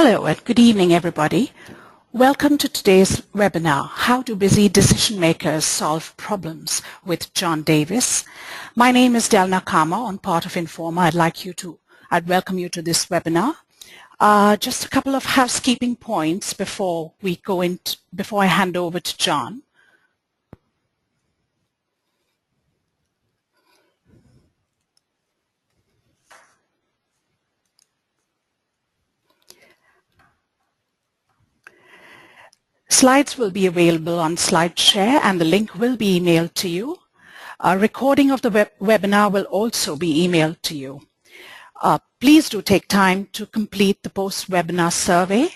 Hello and good evening, everybody. Welcome to today's webinar, How Do Busy Decision Makers Solve Problems with John Davis. My name is Delna Kama, on part of Informa. I'd welcome you to this webinar. Just a couple of housekeeping points before I hand over to John. Slides will be available on SlideShare and the link will be emailed to you. A recording of the webinar will also be emailed to you. Please do take time to complete the post-webinar survey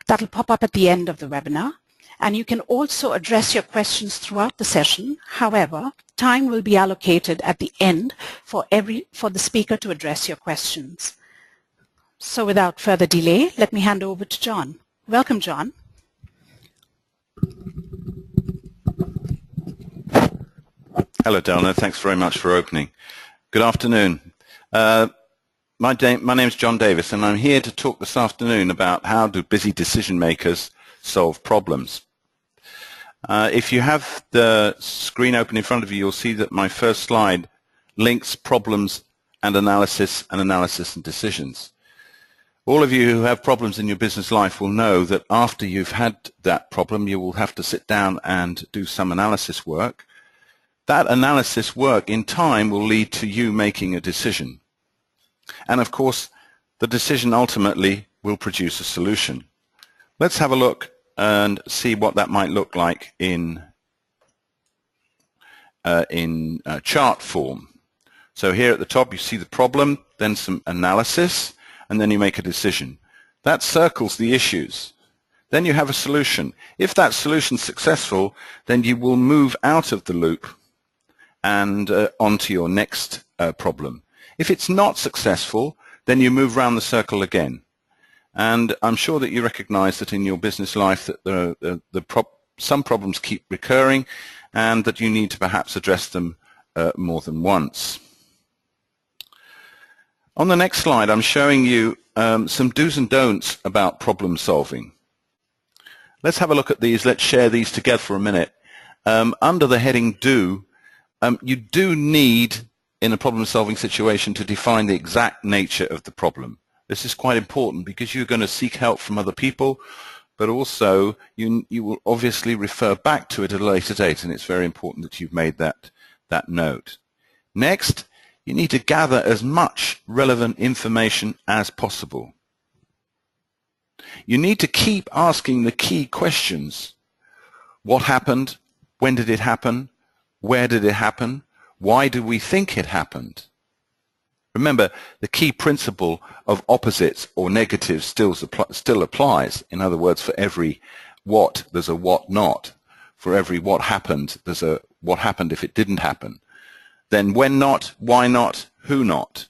that will pop up at the end of the webinar. And you can also address your questions throughout the session. However, time will be allocated at the end for the speaker to address your questions. So without further delay, let me hand over to John. Welcome, John. Hello, Delna. Thanks very much for opening. Good afternoon. My name is John Davis, and I'm here to talk this afternoon about how do busy decision makers solve problems. If you have the screen open in front of you, you'll see that my first slide links problems and analysis and decisions. All of you who have problems in your business life will know that after you've had that problem, you will have to sit down and do some analysis work. That analysis work in time will lead to you making a decision. And of course, the decision ultimately will produce a solution. Let's have a look and see what that might look like in chart form. So here at the top you see the problem, then some analysis, and then you make a decision. That circles the issues. Then you have a solution. If that solution is successful, then you will move out of the loop and onto your next problem. If it's not successful, then you move around the circle again. And I'm sure that you recognize that in your business life that some problems keep recurring and that you need to perhaps address them more than once. On the next slide, I'm showing you some do's and don'ts about problem solving. Let's have a look at these. Let's share these together for a minute. Under the heading do, you do need, in a problem-solving situation, to define the exact nature of the problem. This is quite important because you're going to seek help from other people, but also you will obviously refer back to it at a later date, and it's very important that you've made that note. Next, you need to gather as much relevant information as possible. You need to keep asking the key questions. What happened? When did it happen? Where did it happen? Why do we think it happened? Remember, the key principle of opposites or negatives still applies. In other words, for every what, there's a what not. For every what happened, there's a what happened if it didn't happen. Then when not, why not, who not?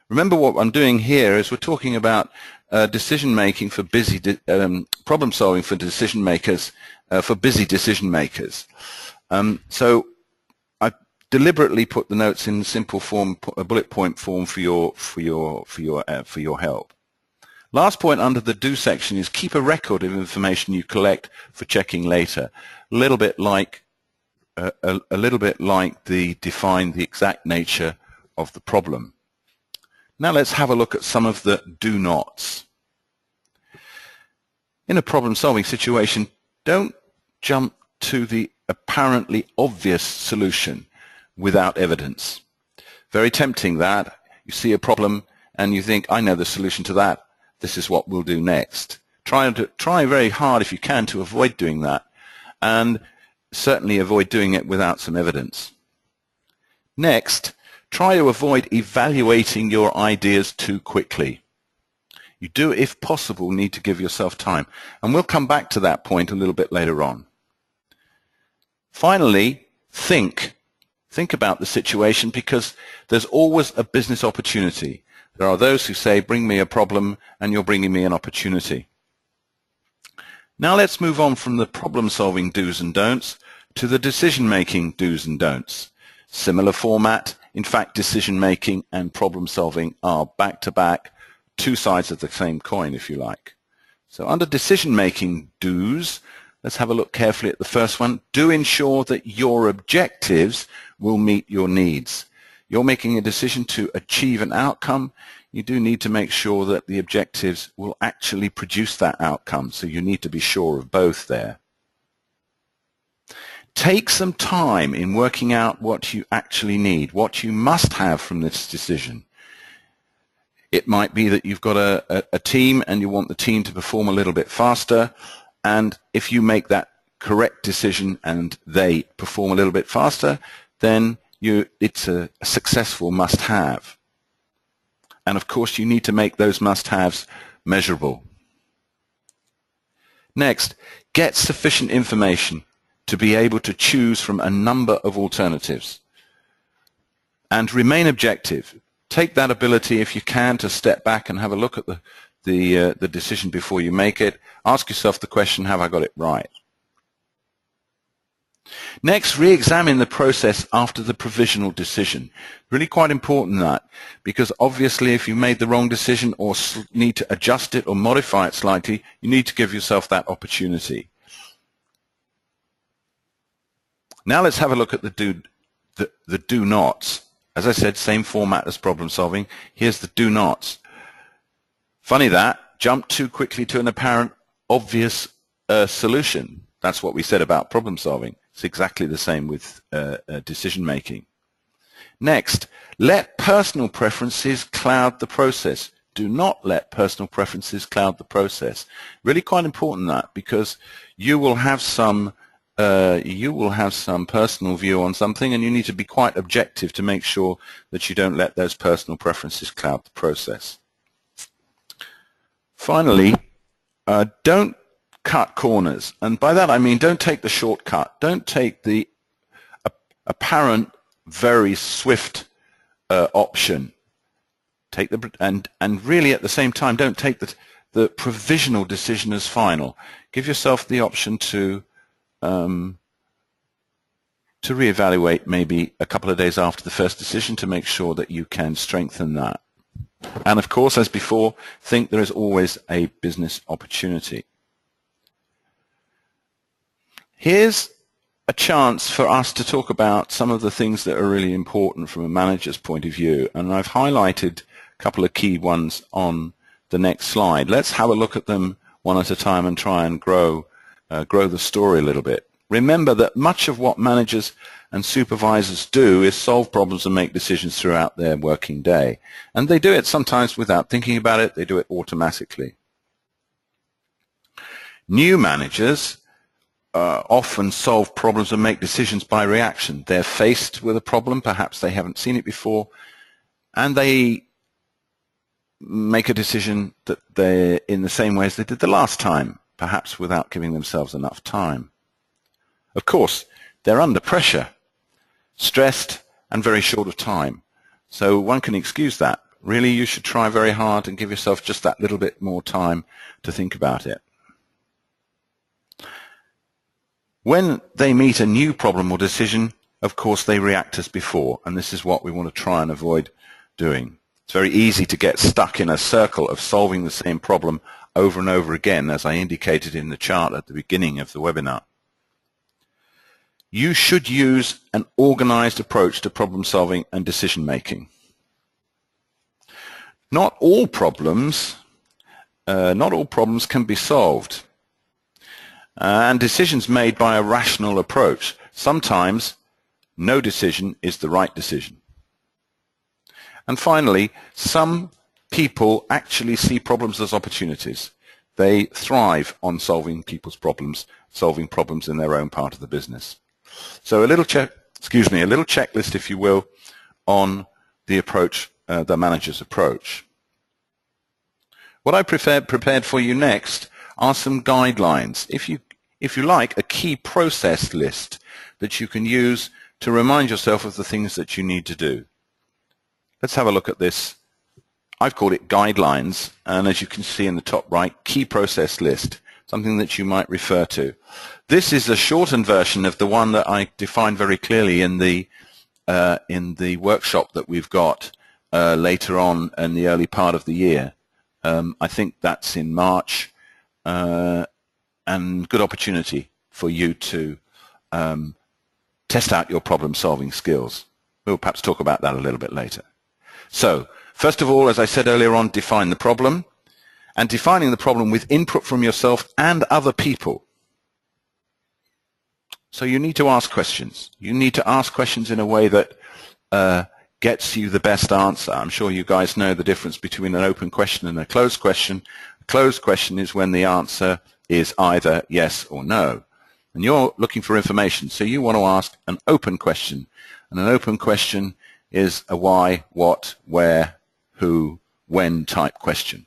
Remember what I'm doing here is we're talking about decision making for busy, problem solving for decision makers, for busy decision makers. So I deliberately put the notes in simple form, a bullet point form for your help. Last point under the do section is keep a record of information you collect for checking later. A little bit like define the exact nature of the problem. Now let's have a look at some of the do nots. In a problem-solving situation, don't jump to the apparently obvious solution without evidence. Very tempting that. You see a problem and you think, I know the solution to that. This is what we'll do next. Try very hard if you can to avoid doing that, and certainly avoid doing it without some evidence. Next, try to avoid evaluating your ideas too quickly. You do, if possible, need to give yourself time, and we'll come back to that point a little bit later on. Finally, think about the situation, because there's always a business opportunity. There are those who say, bring me a problem, and you're bringing me an opportunity. Now let's move on from the problem-solving do's and don'ts to the decision-making do's and don'ts. Similar format. In fact, decision-making and problem-solving are back-to-back, two sides of the same coin, if you like. So under decision-making do's, let's have a look carefully at the first one. Do ensure that your objectives will meet your needs. You're making a decision to achieve an outcome. You do need to make sure that the objectives will actually produce that outcome. So you need to be sure of both there. Take some time in working out what you actually need, what you must have from this decision. It might be that you've got a team and you want the team to perform a little bit faster, and if you make that correct decision and they perform a little bit faster, then it's a successful must-have. And of course you need to make those must-haves measurable. Next, get sufficient information to be able to choose from a number of alternatives. And remain objective. Take that ability, if you can, to step back and have a look at the decision before you make it. Ask yourself the question, have I got it right? Next, re-examine the process after the provisional decision. Really quite important that, because obviously if you made the wrong decision or need to adjust it or modify it slightly, you need to give yourself that opportunity. Now let's have a look at the do nots. As I said, same format as problem solving. Here's the do nots. Funny that, jump too quickly to an apparent obvious solution. That's what we said about problem solving. It's exactly the same with decision making. Next, let personal preferences cloud the process. Do not let personal preferences cloud the process. Really quite important that, because you will have some personal view on something, and you need to be quite objective to make sure that you don't let those personal preferences cloud the process. Finally, don't cut corners, and by that I mean don't take the shortcut. Don't take the apparent very swift option. Take the and really at the same time don't take the provisional decision as final. Give yourself the option to reevaluate maybe a couple of days after the first decision to make sure that you can strengthen that. And of course, as before, think there is always a business opportunity. Here's a chance for us to talk about some of the things that are really important from a manager's point of view, and I've highlighted a couple of key ones on the next slide. Let's have a look at them one at a time and try and grow the story a little bit. Remember that much of what managers and supervisors do is solve problems and make decisions throughout their working day. And they do it sometimes without thinking about it. They do it automatically. New managers often solve problems and make decisions by reaction. They're faced with a problem, perhaps they haven't seen it before, and they make a decision that they're in the same way as they did the last time, perhaps without giving themselves enough time. Of course, they're under pressure, stressed, and very short of time. So one can excuse that. Really, you should try very hard and give yourself just that little bit more time to think about it. When they meet a new problem or decision, of course, they react as before, and this is what we want to try and avoid doing. It's very easy to get stuck in a circle of solving the same problem over and over again, as I indicated in the chart at the beginning of the webinar. You should use an organized approach to problem solving and decision making. Not all problems can be solved. And decisions made by a rational approach. Sometimes no decision is the right decision. And finally, some people actually see problems as opportunities. They thrive on solving people's problems, solving problems in their own part of the business. So a little checklist, if you will, on the approach, the manager's approach. What I prepared for you next are some guidelines, if you like, a key process list that you can use to remind yourself of the things that you need to do. Let's have a look at this. I've called it guidelines, and as you can see in the top right, key process list, something that you might refer to. This is a shortened version of the one that I defined very clearly in the workshop that we've got later on in the early part of the year. I think that's in March, and good opportunity for you to test out your problem-solving skills. We'll perhaps talk about that a little bit later. So, first of all, as I said earlier on, define the problem, and defining the problem with input from yourself and other people. So you need to ask questions. You need to ask questions in a way that gets you the best answer. I'm sure you guys know the difference between an open question and a closed question. A closed question is when the answer is either yes or no. And you're looking for information, so you want to ask an open question. And an open question is a why, what, where, who, when type question.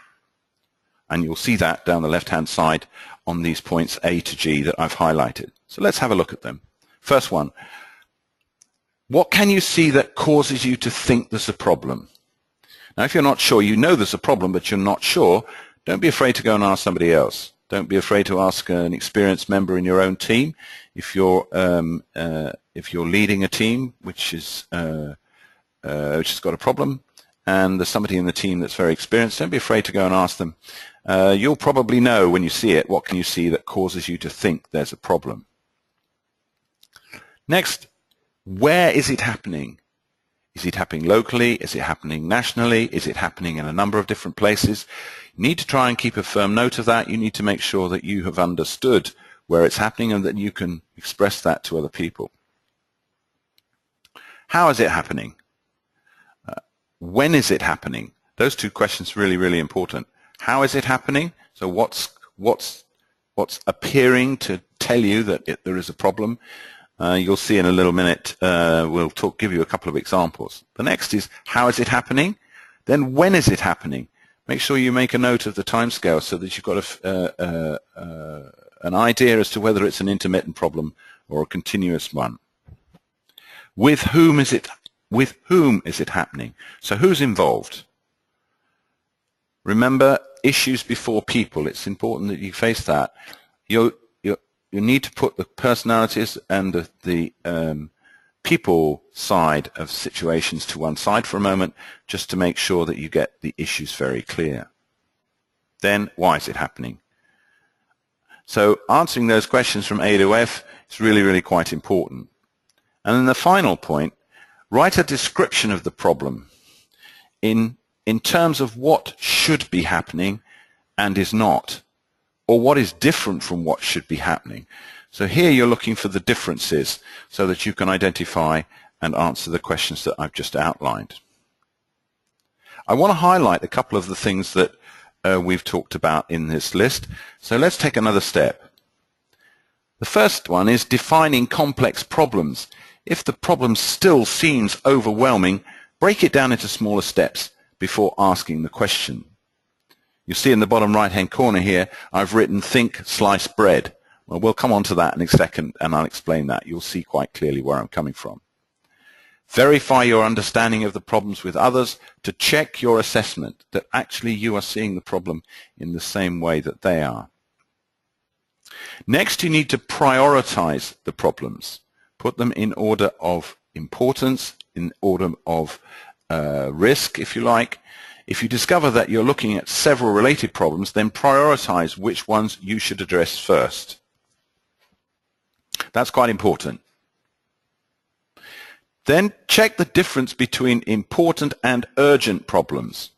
And you'll see that down the left-hand side on these points A to G that I've highlighted. So let's have a look at them. First one, what can you see that causes you to think there's a problem? Now, if you're not sure, you know there's a problem, but you're not sure, don't be afraid to go and ask somebody else. Don't be afraid to ask an experienced member in your own team. If you're leading a team which has got a problem, and there's somebody in the team that's very experienced, don't be afraid to go and ask them. You'll probably know when you see it, what can you see that causes you to think there's a problem? Next, where is it happening? Is it happening locally? Is it happening nationally? Is it happening in a number of different places? You need to try and keep a firm note of that. You need to make sure that you have understood where it's happening and that you can express that to other people. How is it happening? When is it happening? Those two questions are really, really important. How is it happening? So what's appearing to tell you that there is a problem? You'll see in a little minute, we'll give you a couple of examples. The next is, how is it happening? Then when is it happening? Make sure you make a note of the timescale so that you've got an idea as to whether it's an intermittent problem or a continuous one. With whom is it happening? So who's involved? Remember, issues before people. It's important that you face that. You need to put the personalities and the people side of situations to one side for a moment, just to make sure that you get the issues very clear. Then, why is it happening? So answering those questions from A to F is really, really quite important. And then the final point, write a description of the problem in terms of what should be happening and is not, or what is different from what should be happening. So here you're looking for the differences so that you can identify and answer the questions that I've just outlined. I want to highlight a couple of the things that we've talked about in this list. So let's take another step. The first one is defining complex problems. If the problem still seems overwhelming, break it down into smaller steps before asking the question. You see in the bottom right-hand corner here, I've written think, slice bread. Well, we'll come on to that in a second, and I'll explain that. You'll see quite clearly where I'm coming from. Verify your understanding of the problems with others to check your assessment that actually you are seeing the problem in the same way that they are. Next, you need to prioritize the problems. Put them in order of importance, in order of risk, if you like. If you discover that you're looking at several related problems, then prioritize which ones you should address first. That's quite important. Then check the difference between important and urgent problems.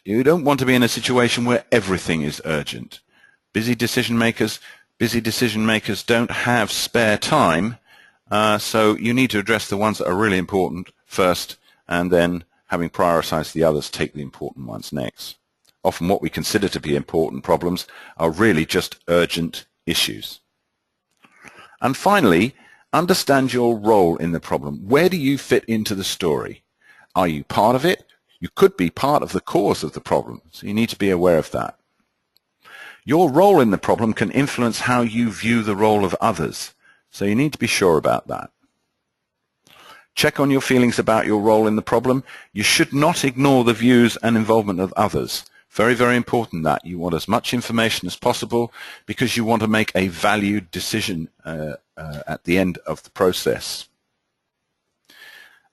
You don't want to be in a situation where everything is urgent. Busy decision makers don't have spare time, so you need to address the ones that are really important first, and then, having prioritized the others, take the important ones next. Often what we consider to be important problems are really just urgent issues. And finally, understand your role in the problem. Where do you fit into the story? Are you part of it? You could be part of the cause of the problem, so you need to be aware of that. Your role in the problem can influence how you view the role of others, so you need to be sure about that. Check on your feelings about your role in the problem. You should not ignore the views and involvement of others. Very, very important that you want as much information as possible because you want to make a valued decision at the end of the process.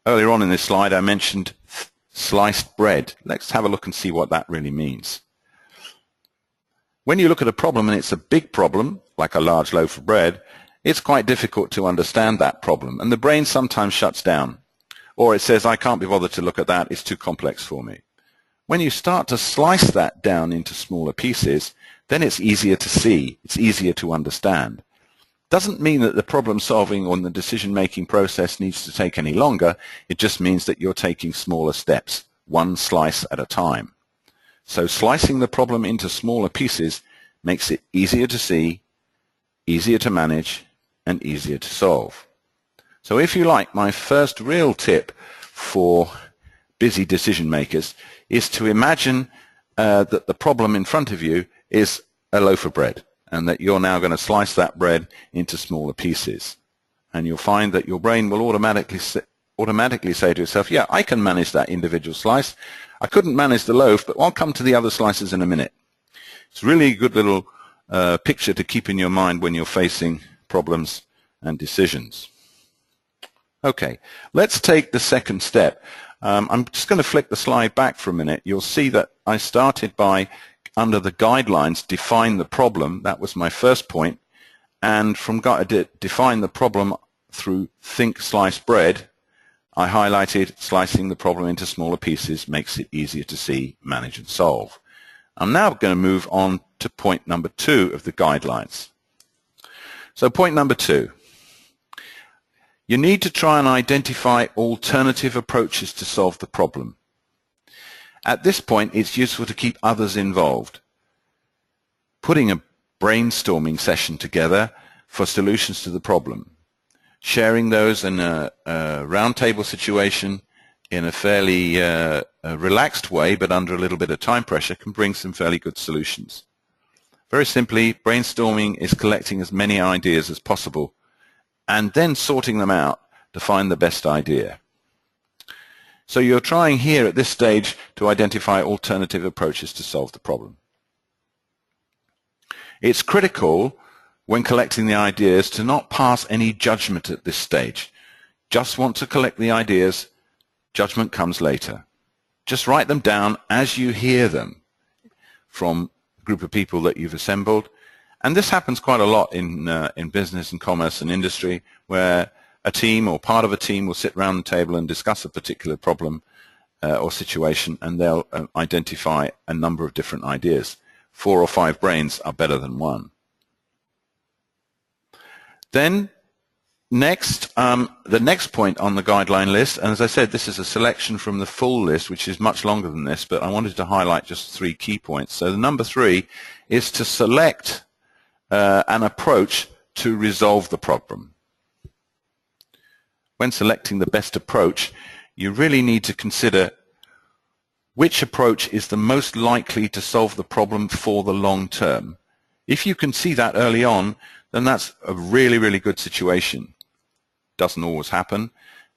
Earlier on in this slide, I mentioned sliced bread. Let's have a look and see what that really means. When you look at a problem and it's a big problem, like a large loaf of bread, it's quite difficult to understand that problem, and the brain sometimes shuts down. Or it says, I can't be bothered to look at that, it's too complex for me. When you start to slice that down into smaller pieces, then it's easier to see, it's easier to understand. Doesn't mean that the problem solving or the decision making process needs to take any longer, it just means that you're taking smaller steps, one slice at a time. So slicing the problem into smaller pieces makes it easier to see, easier to manage, and easier to solve. So if you like, my first real tip for busy decision makers is to imagine that the problem in front of you is a loaf of bread, and that you're now going to slice that bread into smaller pieces. And you'll find that your brain will automatically say to itself, yeah, I can manage that individual slice. I couldn't manage the loaf, but I'll come to the other slices in a minute. It's really a good little picture to keep in your mind when you're facing problems and decisions. Okay, let's take the second step. I'm just going to flick the slide back for a minute. You'll see that I started by, under the guidelines, define the problem. That was my first point. And from define the problem through think, slice, bread, I highlighted slicing the problem into smaller pieces makes it easier to see, manage, and solve. I'm now going to move on to point number 2 of the guidelines. So point number 2. You need to try and identify alternative approaches to solve the problem. At this point, it's useful to keep others involved. Putting a brainstorming session together for solutions to the problem. Sharing those in a roundtable situation in a fairly relaxed way, but under a little bit of time pressure, can bring some fairly good solutions. Very simply, brainstorming is collecting as many ideas as possible and then sorting them out to find the best idea. So you're trying here at this stage to identify alternative approaches to solve the problem. It's critical when collecting the ideas to not pass any judgment at this stage. Just want to collect the ideas, judgment comes later. Just write them down as you hear them from a group of people that you've assembled. And this happens quite a lot in business and commerce and industry, where a team or part of a team will sit around the table and discuss a particular problem or situation, and they'll identify a number of different ideas. 4 or 5 brains are better than one. Then next, the next point on the guideline list, and as I said, this is a selection from the full list, which is much longer than this, but I wanted to highlight just 3 key points. So the number 3 is to select an approach to resolve the problem. When selecting the best approach, you really need to consider which approach is the most likely to solve the problem for the long term. If you can see that early on, then that's a really, really good situation. Doesn't always happen,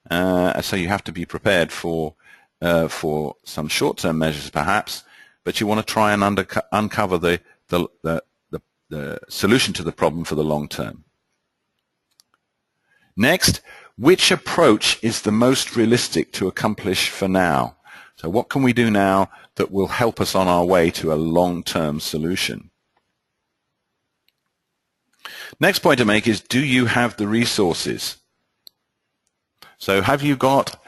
so you have to be prepared for some short-term measures perhaps, but you want to try and uncover the solution to the problem for the long term. Next, which approach is the most realistic to accomplish for now? So what can we do now that will help us on our way to a long-term solution? Next point to make is, do you have the resources? So have you got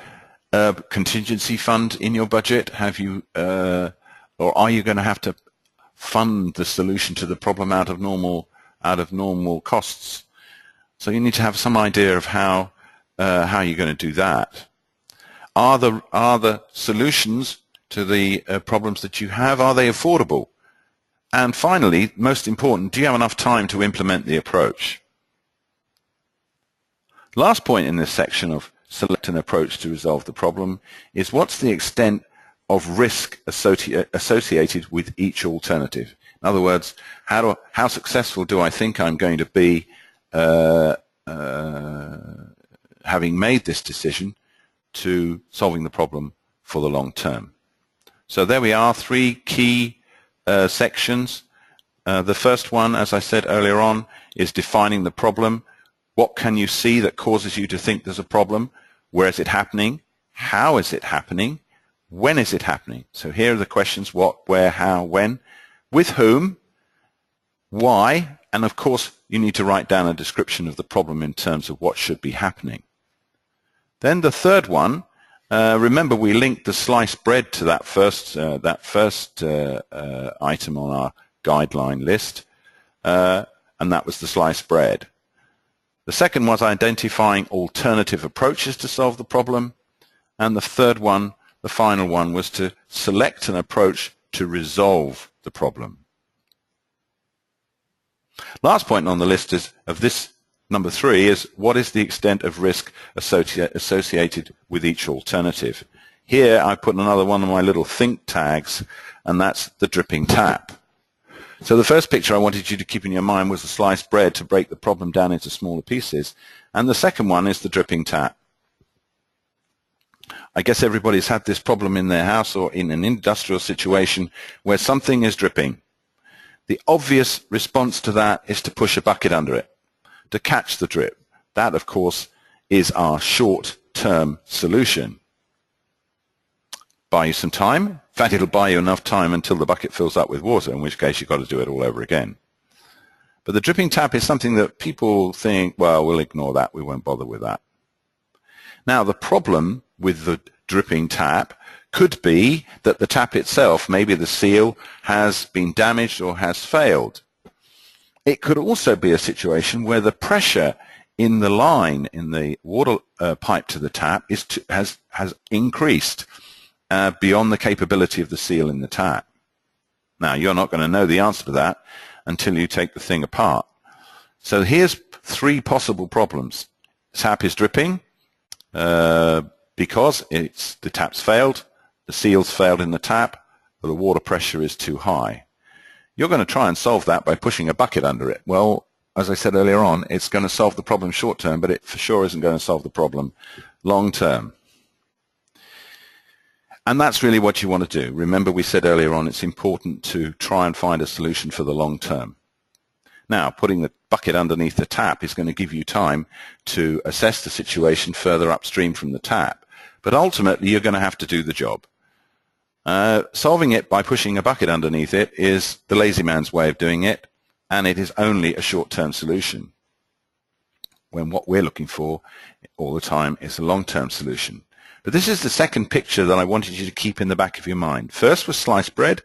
a contingency fund in your budget? Have you, or are you going to have to fund the solution to the problem out of normal costs? So you need to have some idea of how you're going to do that. Are the solutions to the problems that you have, are they affordable? And finally, most important, do you have enough time to implement the approach? Last point in this section of select an approach to resolve the problem is, what's the extent of risk associated with each alternative? In other words, how successful do I think I'm going to be having made this decision to solving the problem for the long term? So there we are, 3 key sections. The first one, as I said earlier on, is defining the problem. What can you see that causes you to think there's a problem? Where is it happening? How is it happening? When is it happening? So here are the questions: what, where, how, when, with whom, why, and of course you need to write down a description of the problem in terms of what should be happening. Then the third one, remember we linked the sliced bread to that first item on our guideline list, and that was the sliced bread. The second was identifying alternative approaches to solve the problem, and the third one, the final one, was to select an approach to resolve the problem. Last point on the list of this number 3 is what is the extent of risk associated with each alternative. Here I put another one of my little think tags, and that's the dripping tap. So the first picture I wanted you to keep in your mind was the sliced bread to break the problem down into smaller pieces, and the second one is the dripping tap. I guess everybody's had this problem in their house or in an industrial situation where something is dripping. The obvious response to that is to push a bucket under it, to catch the drip. That, of course, is our short-term solution. Buy you some time. In fact, it'll buy you enough time until the bucket fills up with water, in which case you've got to do it all over again. But the dripping tap is something that people think, well, we'll ignore that, we won't bother with that. Now, the problem with the dripping tap could be that the tap itself, maybe the seal, has been damaged or has failed. It could also be a situation where the pressure in the line, in the water pipe to the tap, has increased beyond the capability of the seal in the tap. Now, you're not going to know the answer to that until you take the thing apart. So here's 3 possible problems. The tap is dripping because the tap's failed, the seal's failed in the tap, or the water pressure is too high. You're going to try and solve that by pushing a bucket under it. Well, as I said earlier on, it's going to solve the problem short term, but it for sure isn't going to solve the problem long term. And that's really what you want to do. Remember, we said earlier on, it's important to try and find a solution for the long term. Now, putting the bucket underneath the tap is going to give you time to assess the situation further upstream from the tap. But ultimately, you're going to have to do the job. Solving it by pushing a bucket underneath it is the lazy man's way of doing it, and it is only a short-term solution, when what we're looking for all the time is a long-term solution. But this is the second picture that I wanted you to keep in the back of your mind. First was sliced bread,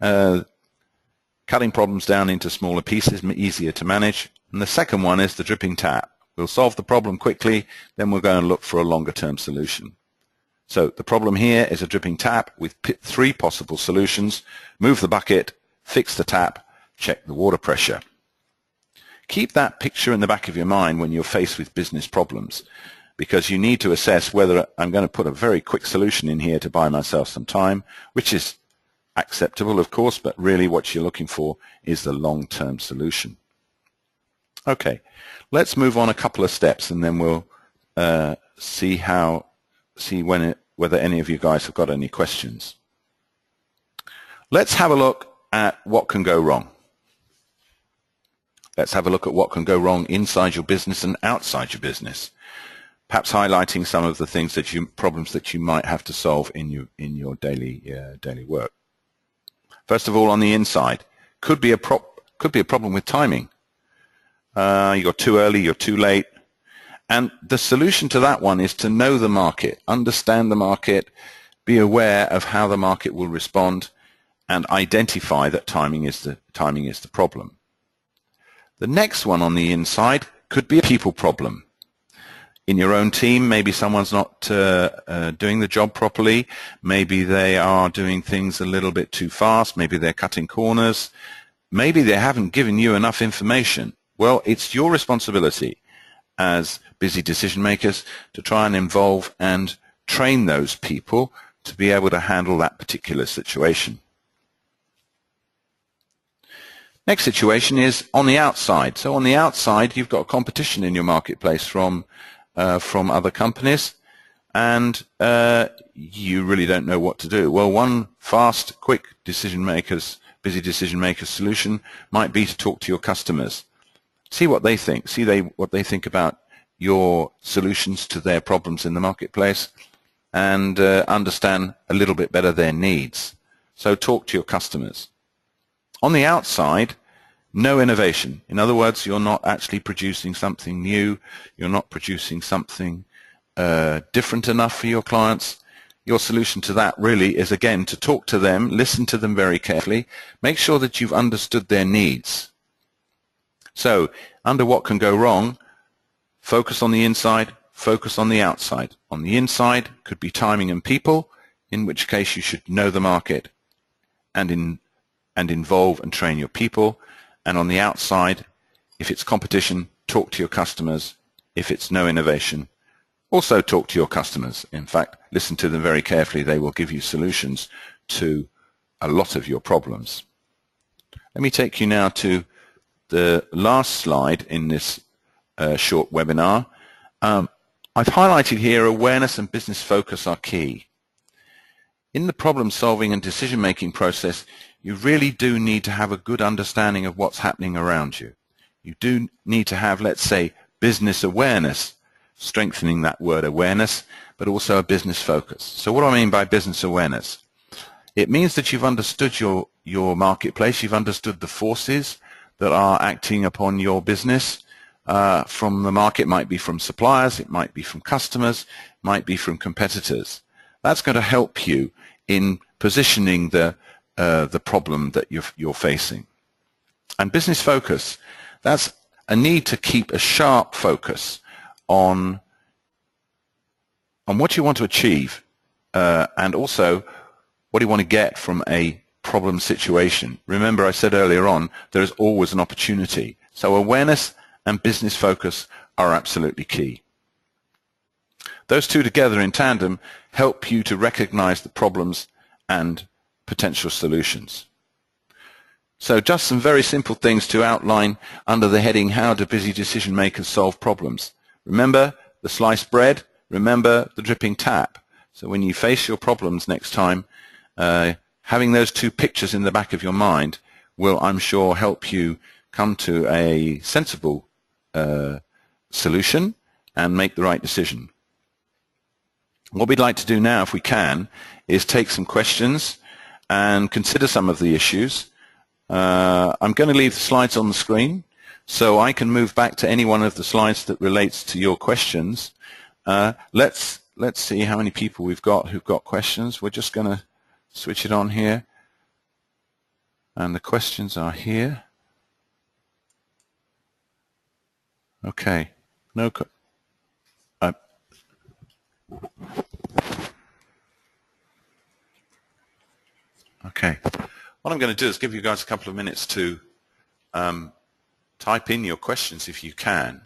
cutting problems down into smaller pieces, easier to manage. And the second one is the dripping tap. We'll solve the problem quickly, then we'll go and look for a longer-term solution. So the problem here is a dripping tap with 3 possible solutions. Move the bucket, fix the tap, check the water pressure. Keep that picture in the back of your mind when you're faced with business problems, because you need to assess whether I'm going to put a very quick solution in here to buy myself some time, which is acceptable, of course, but really what you're looking for is the long-term solution. Okay, let's move on a couple of steps, and then we'll see whether any of you guys have got any questions. Let's have a look at what can go wrong. Let's have a look at what can go wrong inside your business and outside your business, perhaps highlighting some of the things problems that you might have to solve in your daily work. First of all, on the inside, could be a problem with timing. You're too early, you're too late. And the solution to that one is to know the market, understand the market, be aware of how the market will respond, and identify that timing is the problem. The next one on the inside could be a people problem. In your own team, maybe someone's not doing the job properly. Maybe they are doing things a little bit too fast. Maybe they're cutting corners. Maybe they haven't given you enough information. Well, it's your responsibility as busy decision makers to try and involve and train those people to be able to handle that particular situation. Next situation is on the outside. So on the outside, you've got competition in your marketplace from other companies, and you really don't know what to do. Well, one fast, quick busy decision makers solution might be to talk to your customers. See what they think. See what they think about your solutions to their problems in the marketplace, and understand a little bit better their needs. So talk to your customers. On the outside, no innovation. In other words, you're not actually producing something new. You're not producing something different enough for your clients. Your solution to that really is, again, to talk to them, listen to them very carefully, make sure that you've understood their needs. So, under what can go wrong, focus on the inside, focus on the outside. On the inside could be timing and people, in which case you should know the market and involve and train your people. And on the outside, if it's competition, talk to your customers. If it's no innovation, also talk to your customers. In fact, listen to them very carefully. They will give you solutions to a lot of your problems. Let me take you now to the last slide in this short webinar. I've highlighted here awareness and business focus are key. In the problem-solving and decision-making process, you really do need to have a good understanding of what's happening around you. You do need to have, let's say, business awareness, strengthening that word awareness, but also a business focus. So what do I mean by business awareness? It means that you've understood your marketplace, you've understood the forces that are acting upon your business from the market. It might be from suppliers, it might be from customers, it might be from competitors. That's going to help you in positioning the problem that you're facing. And business focus, that's a need to keep a sharp focus on what you want to achieve and also what do you want to get from a problem situation. Remember, I said earlier on, there is always an opportunity. So awareness and business focus are absolutely key. Those two together in tandem help you to recognize the problems and potential solutions. So just some very simple things to outline under the heading, how do busy decision makers solve problems? Remember the sliced bread, remember the dripping tap. So when you face your problems next time, having those two pictures in the back of your mind will, I'm sure, help you come to a sensible solution and make the right decision. What we'd like to do now, if we can, is take some questions and consider some of the issues. I'm going to leave the slides on the screen so I can move back to any one of the slides that relates to your questions. Let's see how many people we've got who've got questions. We're just going to switch it on here. And the questions are here. Okay. Okay. What I'm going to do is give you guys a couple of minutes to type in your questions if you can.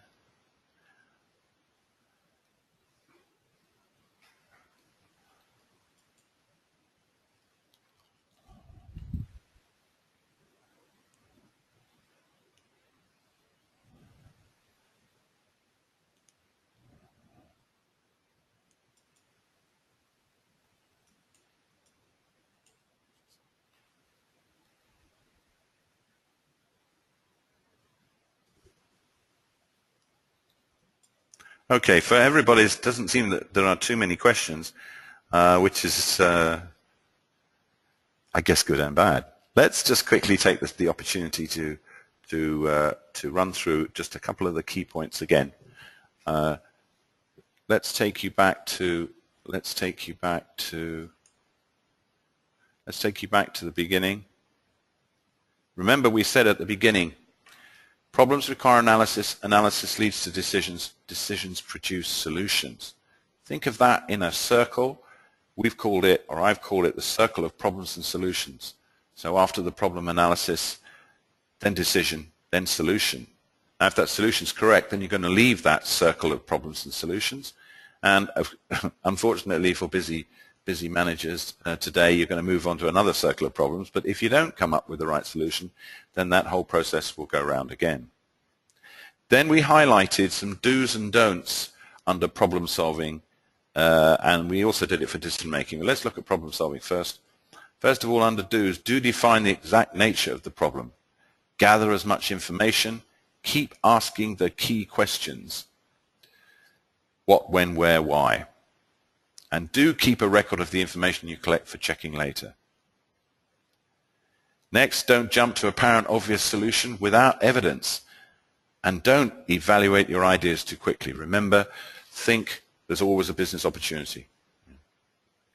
Okay, for everybody, it doesn't seem that there are too many questions, which is, I guess, good and bad. Let's just quickly take the opportunity to run through just a couple of the key points again. Let's take you back to the beginning. Remember, we said at the beginning, problems require analysis, analysis leads to decisions, decisions produce solutions. Think of that in a circle. We've called it, or I've called it, the circle of problems and solutions. So after the problem analysis, then decision, then solution. Now if that solution is correct, then you're going to leave that circle of problems and solutions. And unfortunately for busy managers today, you're going to move on to another circle of problems. But if you don't come up with the right solution, then that whole process will go round again. Then we highlighted some do's and don'ts under problem solving, and we also did it for decision making. Well, let's look at problem solving first. First of all, under do's, do define the exact nature of the problem. Gather as much information. Keep asking the key questions. What, when, where, why. And do keep a record of the information you collect for checking later. Next, don't jump to apparent obvious solution without evidence. And don't evaluate your ideas too quickly. Remember, think there's always a business opportunity.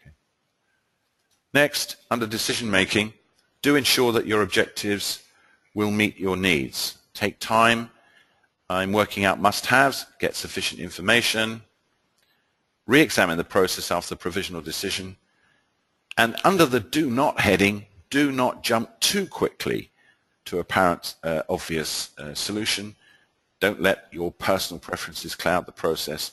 Okay. Next, under decision making, do ensure that your objectives will meet your needs. Take time in working out must-haves, get sufficient information, re-examine the process after the provisional decision, and under the do not heading, do not jump too quickly to apparent obvious solution. Don't let your personal preferences cloud the process.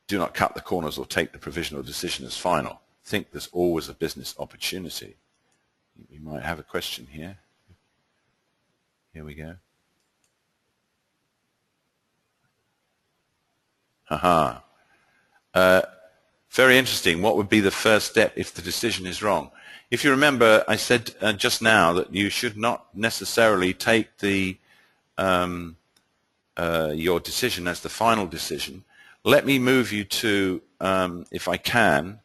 Do not cut the corners or take the provisional decision as final. Think there's always a business opportunity. We might have a question here. Here we go. Aha. Very interesting. What would be the first step if the decision is wrong? If you remember, I said just now that you should not necessarily take the your decision as the final decision. Let me move you to, if I can,